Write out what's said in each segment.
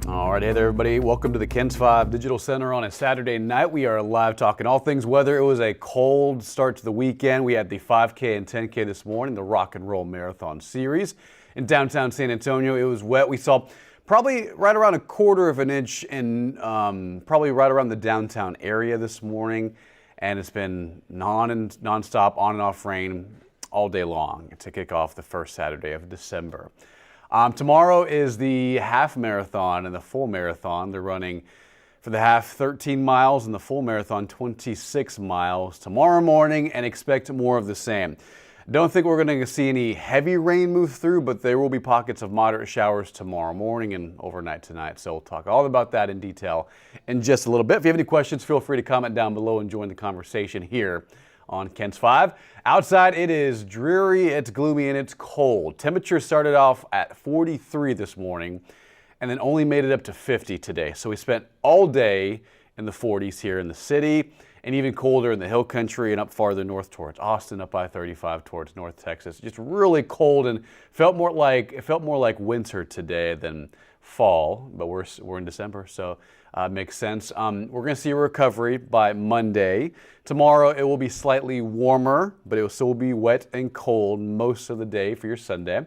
All right, hey there, everybody. Welcome to the KENS 5 Digital Center on a Saturday night. We are live talking all things weather. It was a cold start to the weekend. We had the 5K and 10K this morning, the Rock and Roll Marathon Series in downtown San Antonio. It was wet. We saw probably right around 1/4 of an inch in probably right around the downtown area this morning, and it's been non-stop on and off rain all day long to kick off the first Saturday of December. Tomorrow is the half marathon and the full marathon. They're running for the half 13 miles and the full marathon 26 miles tomorrow morning, and expect more of the same. Don't think we're going to see any heavy rain move through, but there will be pockets of moderate showers tomorrow morning and overnight tonight. So we'll talk all about that in detail in just a little bit. If you have any questions, feel free to comment down below and join the conversation here on KENS 5. Outside, it is dreary, it's gloomy, and it's cold. Temperature started off at 43 this morning and then only made it up to 50 today. So we spent all day in the 40s here in the city, and even colder in the hill country and up farther north towards Austin, up I-35 towards North Texas. Just really cold, and it felt more like winter today than fall, but we're in December, so makes sense. We're going to see a recovery by Monday. Tomorrow it will be slightly warmer, but it will still be wet and cold most of the day for your Sunday.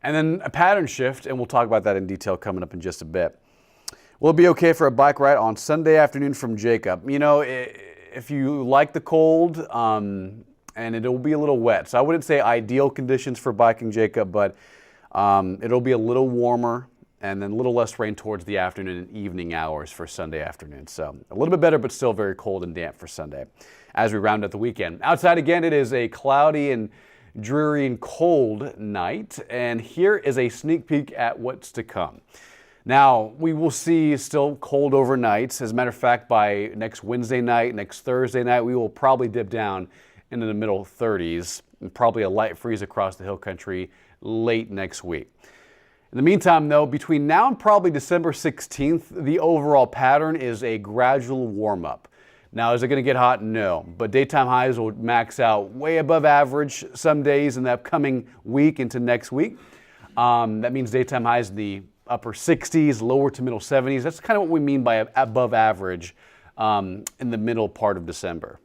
And then a pattern shift, and we'll talk about that in detail coming up in just a bit. Will it be okay for a bike ride on Sunday afternoon from Jacob? You know, if you like the cold, and it'll be a little wet. So I wouldn't say ideal conditions for biking, Jacob, but it'll be a little warmer and then a little less rain towards the afternoon and evening hours for Sunday afternoon. So a little bit better, but still very cold and damp for Sunday as we round out the weekend. Outside again, it is a cloudy and dreary and cold night, and here is a sneak peek at what's to come. Now, we will see still cold overnights. As a matter of fact, by next Wednesday night, next Thursday night, we will probably dip down into the middle 30s, and probably a light freeze across the hill country late next week. In the meantime, though, between now and probably December 16th, the overall pattern is a gradual warm-up. Now, is it going to get hot? No, but daytime highs will max out way above average some days in the upcoming week into next week. That means daytime highs in the upper 60s, lower to middle 70s. That's kind of what we mean by above average in the middle part of December.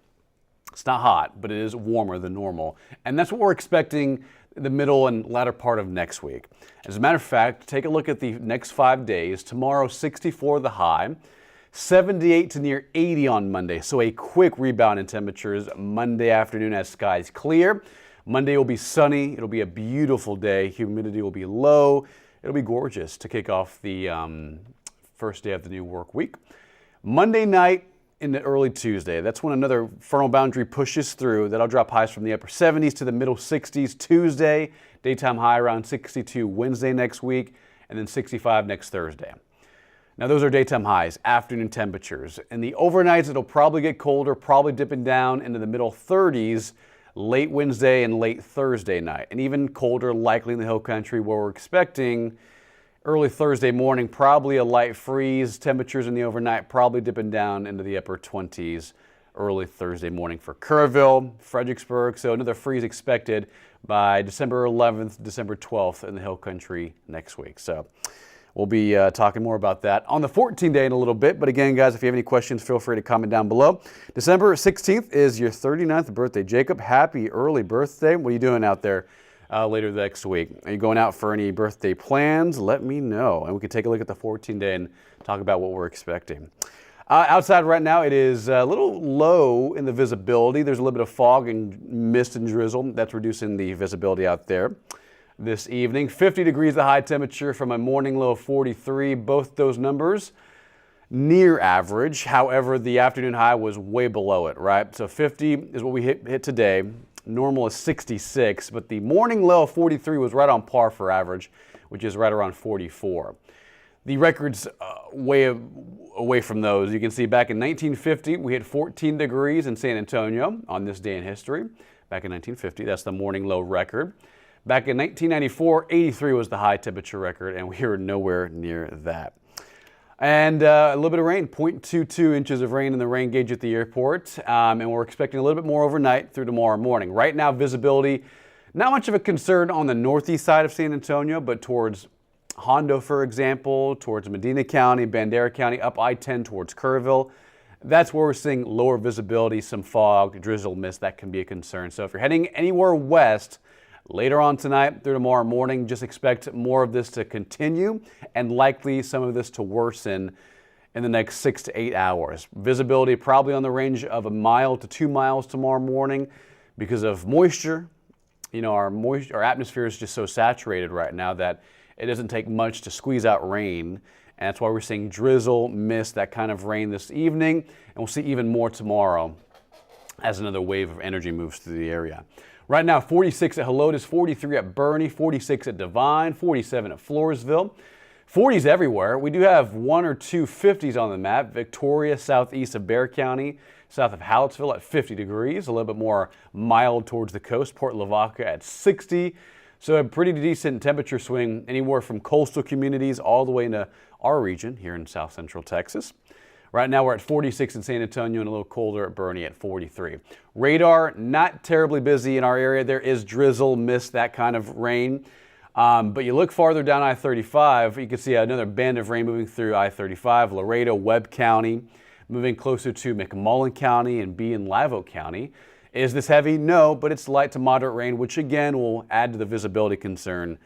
It's not hot, but it is warmer than normal. And that's what we're expecting the middle and latter part of next week. As a matter of fact, take a look at the next 5 days. Tomorrow, 64 the high, 78 to near 80 on Monday. So a quick rebound in temperatures Monday afternoon as skies clear. Monday will be sunny. It'll be a beautiful day. Humidity will be low. It'll be gorgeous to kick off the first day of the new work week. Monday night into early Tuesday, that's when another frontal boundary pushes through. That'll drop highs from the upper 70s to the middle 60s Tuesday, daytime high around 62 Wednesday next week, and then 65 next Thursday. Now those are daytime highs, afternoon temperatures. In the overnights, it'll probably get colder, probably dipping down into the middle 30s late Wednesday and late Thursday night, and even colder likely in the hill country, where we're expecting early Thursday morning, probably a light freeze. Temperatures in the overnight probably dipping down into the upper 20s early Thursday morning for Kerrville, Fredericksburg. So another freeze expected by December 11th, December 12th in the hill country next week. So we'll be talking more about that on the 14th day in a little bit. But again, guys, if you have any questions, feel free to comment down below. December 16th is your 39th birthday. Jacob, happy early birthday. What are you doing out there later next week? Are you going out for any birthday plans? Let me know, and we can take a look at the 14th day and talk about what we're expecting. Outside right now, it is a little low in the visibility. There's a little bit of fog and mist and drizzle. That's reducing the visibility out there this evening. 50 degrees the high temperature from a morning low of 43. Both those numbers near average. However, the afternoon high was way below it, right? So 50 is what we hit today. Normal is 66, but the morning low of 43 was right on par for average, which is right around 44. The record's way away from those. You can see back in 1950, we hit 14 degrees in San Antonio on this day in history. Back in 1950, that's the morning low record. Back in 1994, 83 was the high temperature record, and we are nowhere near that. And a little bit of rain, 0.22 inches of rain in the rain gauge at the airport. And we're expecting a little bit more overnight through tomorrow morning. Right now, visibility, not much of a concern on the northeast side of San Antonio, but towards Hondo, for example, towards Medina County, Bandera County, up I-10 towards Kerrville. That's where we're seeing lower visibility, some fog, drizzle, mist. That can be a concern. So if you're heading anywhere west later on tonight through tomorrow morning, just expect more of this to continue and likely some of this to worsen in the next 6 to 8 hours. Visibility probably on the range of 1 mile to 2 miles tomorrow morning because of moisture. You know, our atmosphere is just so saturated right now that it doesn't take much to squeeze out rain. And that's why we're seeing drizzle, mist, that kind of rain this evening. And we'll see even more tomorrow as another wave of energy moves through the area. Right now, 46 at Helotes, 43 at Bernie, 46 at Devine, 47 at Floresville. 40s everywhere. We do have 1 or 2 50s on the map. Victoria, southeast of Bexar County, south of Hallettsville at 50 degrees, a little bit more mild towards the coast. Port Lavaca at 60. So a pretty decent temperature swing anywhere from coastal communities all the way into our region here in south central Texas. Right now we're at 46 in San Antonio and a little colder at Bernie at 43. Radar, not terribly busy in our area. There is drizzle, mist, that kind of rain. But you look farther down I-35, you can see another band of rain moving through I-35, Laredo, Webb County, moving closer to McMullen County and B and Live Oak County. Is this heavy? No, but it's light to moderate rain, which again will add to the visibility concern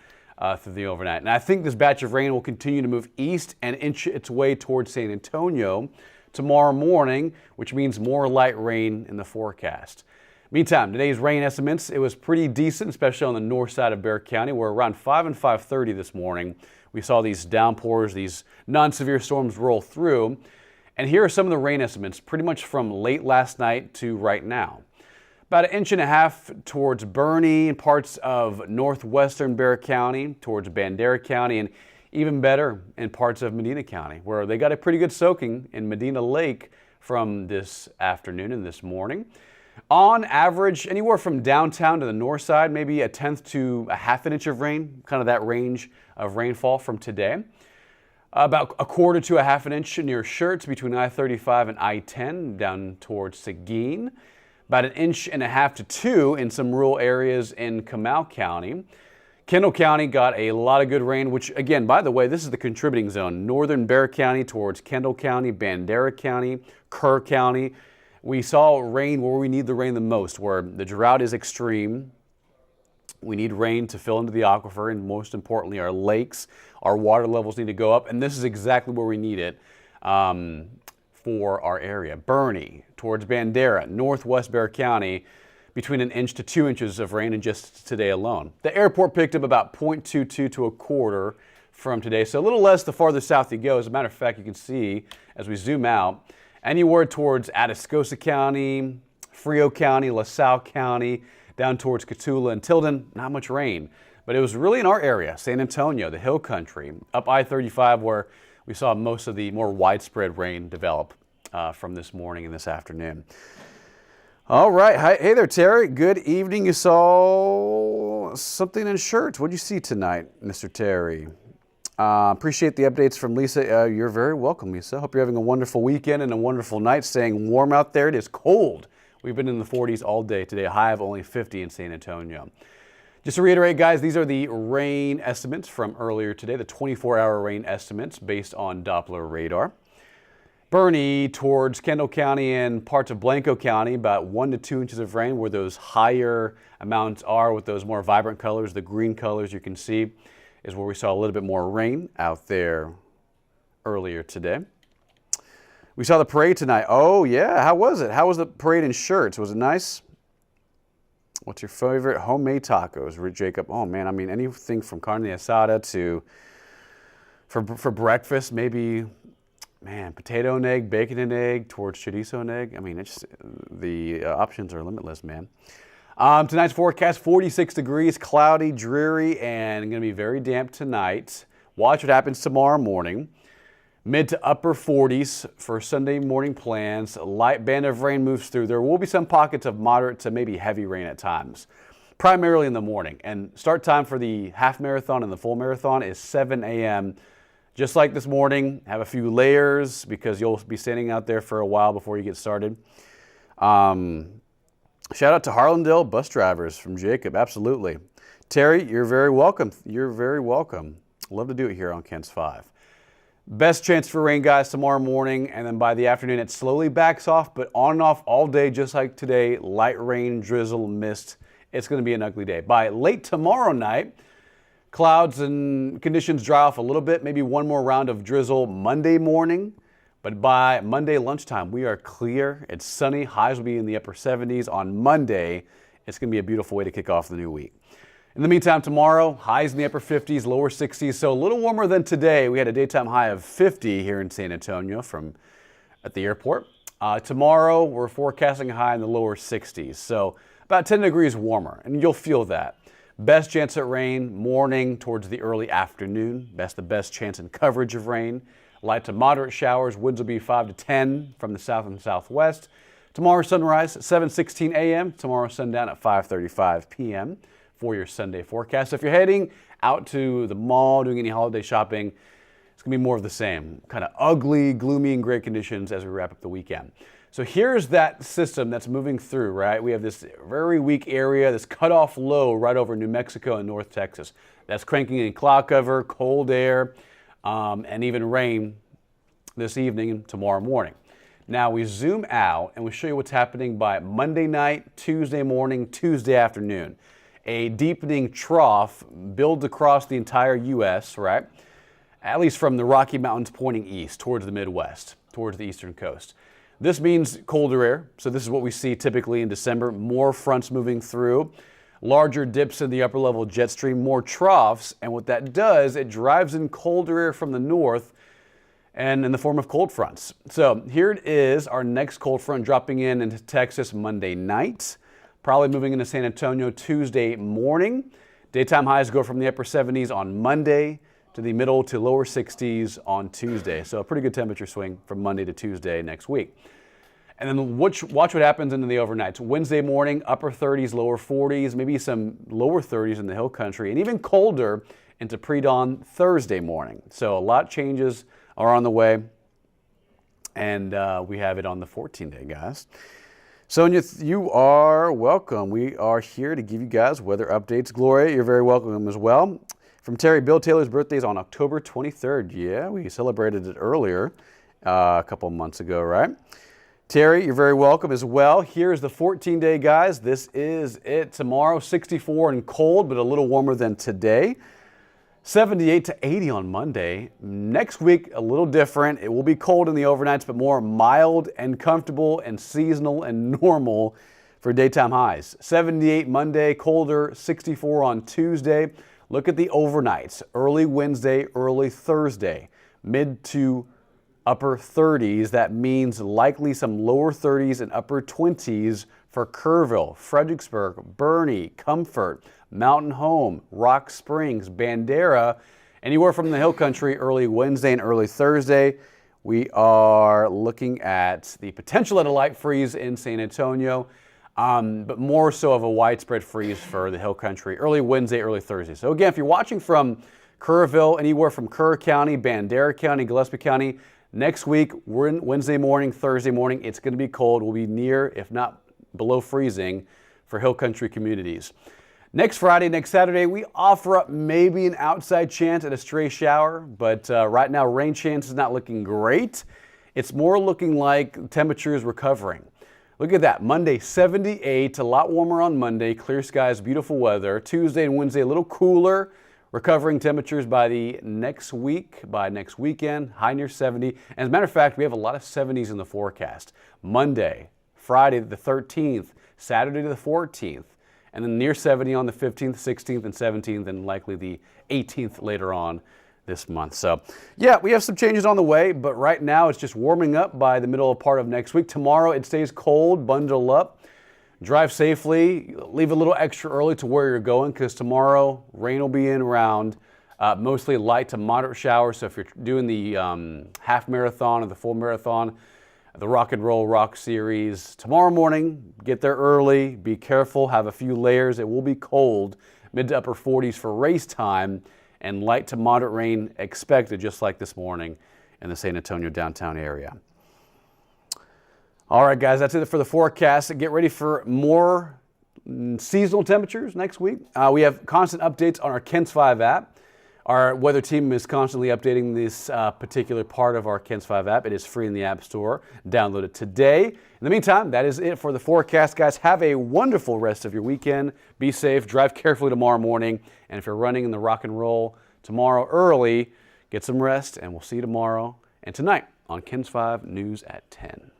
through the overnight. And I think this batch of rain will continue to move east and inch its way towards San Antonio tomorrow morning, which means more light rain in the forecast. Meantime, today's rain estimates, it was pretty decent, especially on the north side of Bexar County, where around 5 and 5:30 this morning, we saw these downpours, these non-severe storms roll through. And here are some of the rain estimates, pretty much from late last night to right now. About 1.5 inches towards Bernie and parts of northwestern Bexar County, towards Bandera County, and even better in parts of Medina County, where they got a pretty good soaking in Medina Lake from this afternoon and this morning. On average, anywhere from downtown to the north side, maybe 1/10 to 1/2 inch of rain, kind of that range of rainfall from today. About 1/4 to 1/2 inch near Schertz between I-35 and I-10 down towards Seguin. About 1.5 to 2 inches in some rural areas in Comal County. Kendall County got a lot of good rain, which again, by the way, this is the contributing zone. Northern Bexar County towards Kendall County, Bandera County, Kerr County. We saw rain where we need the rain the most, where the drought is extreme. We need rain to fill into the aquifer, and most importantly, our lakes, our water levels need to go up, and this is exactly where we need it for our area. Bernie towards Bandera, northwest Bexar County, between 1 inch to 2 inches of rain in just today alone. The airport picked up about 0.22 to 1/4 from today, so a little less the farther south you go. As a matter of fact, you can see as we zoom out, anywhere towards Atascosa County, Frio County, LaSalle County, down towards Cotulla and Tilden, not much rain. But it was really in our area, San Antonio, the hill country, up I-35 where we saw most of the more widespread rain develop from this morning and this afternoon. All right. Hey there, Terry. Good evening. You saw something in Schertz. What did you see tonight, Mr. Terry? Appreciate the updates from Lisa. You're very welcome, Lisa. Hope you're having a wonderful weekend and a wonderful night. Staying warm out there. It is cold. We've been in the 40s all day today. A high of only 50 in San Antonio. Just to reiterate, guys, these are the rain estimates from earlier today, the 24-hour rain estimates based on Doppler radar. Bernie towards Kendall County and parts of Blanco County, about 1 to 2 inches of rain where those higher amounts are with those more vibrant colors, the green colors you can see is where we saw a little bit more rain out there earlier today. We saw the parade tonight. Oh, yeah. How was it? How was the parade in Schertz? Was it nice? What's your favorite homemade tacos, Jacob? Oh, man, I mean, anything from carne asada to, for breakfast, maybe, man, potato and egg, bacon and egg, towards chorizo and egg. I mean, it's just, the options are limitless, man. Tonight's forecast, 46 degrees, cloudy, dreary, and going to be very damp tonight. Watch what happens tomorrow morning. Mid to upper 40s for Sunday morning plans. A light band of rain moves through. There will be some pockets of moderate to maybe heavy rain at times, primarily in the morning. And start time for the half marathon and the full marathon is 7 a.m. Just like this morning, have a few layers because you'll be standing out there for a while before you get started. Shout out to Harlandale bus drivers from Jacob. Absolutely. Terry, you're very welcome. You're very welcome. Love to do it here on KENS 5. Best chance for rain, guys, tomorrow morning, and then by the afternoon it slowly backs off, but on and off all day, just like today. Light rain, drizzle, mist. It's going to be an ugly day. By late tomorrow night, clouds and conditions dry off a little bit, maybe one more round of drizzle Monday morning. But by Monday lunchtime, we are clear. It's sunny. Highs will be in the upper 70s. On Monday, it's going to be a beautiful way to kick off the new week. In the meantime, tomorrow, highs in the upper 50s, lower 60s, so a little warmer than today. We had a daytime high of 50 here in San Antonio at the airport. Tomorrow, we're forecasting a high in the lower 60s, so about 10 degrees warmer, and you'll feel that. Best chance at rain, morning towards the early afternoon. That's the best chance in coverage of rain. Light to moderate showers. Winds will be 5 to 10 from the south and southwest. Tomorrow, sunrise at 7:16 a.m. Tomorrow, sundown at 5:35 p.m. for your Sunday forecast. So if you're heading out to the mall, doing any holiday shopping, it's going to be more of the same. Kind of ugly, gloomy, and gray conditions as we wrap up the weekend. So here's that system that's moving through, right? We have this very weak area, this cutoff low right over New Mexico and North Texas. That's cranking in cloud cover, cold air, and even rain this evening and tomorrow morning. Now we zoom out and we show you what's happening by Monday night, Tuesday morning, Tuesday afternoon. A deepening trough builds across the entire U.S., right? At least from the Rocky Mountains pointing east towards the Midwest, towards the eastern coast. This means colder air, so this is what we see typically in December. More fronts moving through, larger dips in the upper level jet stream, more troughs, and what that does, it drives in colder air from the north and in the form of cold fronts. So here it is, our next cold front dropping into Texas Monday night. Probably moving into San Antonio Tuesday morning. Daytime highs go from the upper 70s on Monday to the middle to lower 60s on Tuesday. So a pretty good temperature swing from Monday to Tuesday next week. And then watch what happens into the overnights. Wednesday morning, upper 30s, lower 40s, maybe some lower 30s in the hill country, and even colder into pre-dawn Thursday morning. So a lot of changes are on the way, and we have it on the 14-day, guys. Sonia, you are welcome. We are here to give you guys weather updates. Gloria, you're very welcome as well. From Terry, Bill Taylor's birthday is on October 23rd. Yeah, we celebrated it earlier, a couple months ago, right? Terry, you're very welcome as well. Here's the 14-day, guys. This is it. Tomorrow, 64 and cold, but a little warmer than today. 78 to 80 on Monday. Next week, a little different. It will be cold in the overnights, but more mild and comfortable and seasonal and normal for daytime highs. 78 Monday, colder, 64 on Tuesday. Look at the overnights. Early Wednesday, early Thursday. Mid to upper 30s. That means likely some lower 30s and upper 20s for Kerrville, Fredericksburg, Bernie, Comfort, Mountain Home, Rock Springs, Bandera, anywhere from the hill country early Wednesday and early Thursday. We are looking at the potential at a light freeze in San Antonio, but more so of a widespread freeze for the hill country early Wednesday, early Thursday. So again, if you're watching from Kerrville, anywhere from Kerr County, Bandera County, Gillespie County, next week, we're in Wednesday morning, Thursday morning, it's going to be cold. We'll be near, if not below freezing for hill country communities. Next Friday, next Saturday, we offer up maybe an outside chance at a stray shower, but right now rain chance is not looking great. It's more looking like temperatures recovering. Look at that, Monday 78, a lot warmer on Monday, clear skies, beautiful weather. Tuesday and Wednesday a little cooler, recovering temperatures by the next week, by next weekend, high near 70. And as a matter of fact, we have a lot of 70s in the forecast. Monday, Friday the 13th, Saturday the 14th, and then near 70 on the 15th, 16th, and 17th, and likely the 18th later on this month. So yeah, we have some changes on the way, but right now it's just warming up by the middle part of next week. Tomorrow it stays cold, bundle up, drive safely, leave a little extra early to where you're going because tomorrow rain will be in around, mostly light to moderate showers. So if you're doing the half marathon or the full marathon, the Rock and Roll Rock Series, tomorrow morning, get there early, be careful, have a few layers. It will be cold, mid to upper 40s for race time, and light to moderate rain expected, just like this morning in the San Antonio downtown area. All right, guys, that's it for the forecast. Get ready for more seasonal temperatures next week. We have constant updates on our KENS 5 app. Our weather team is constantly updating this particular part of our KENS 5 app. It is free in the App Store. Download it today. In the meantime, that is it for the forecast, guys. Have a wonderful rest of your weekend. Be safe. Drive carefully tomorrow morning. And if you're running in the rock and roll tomorrow early, get some rest, and we'll see you tomorrow and tonight on KENS 5 News at 10.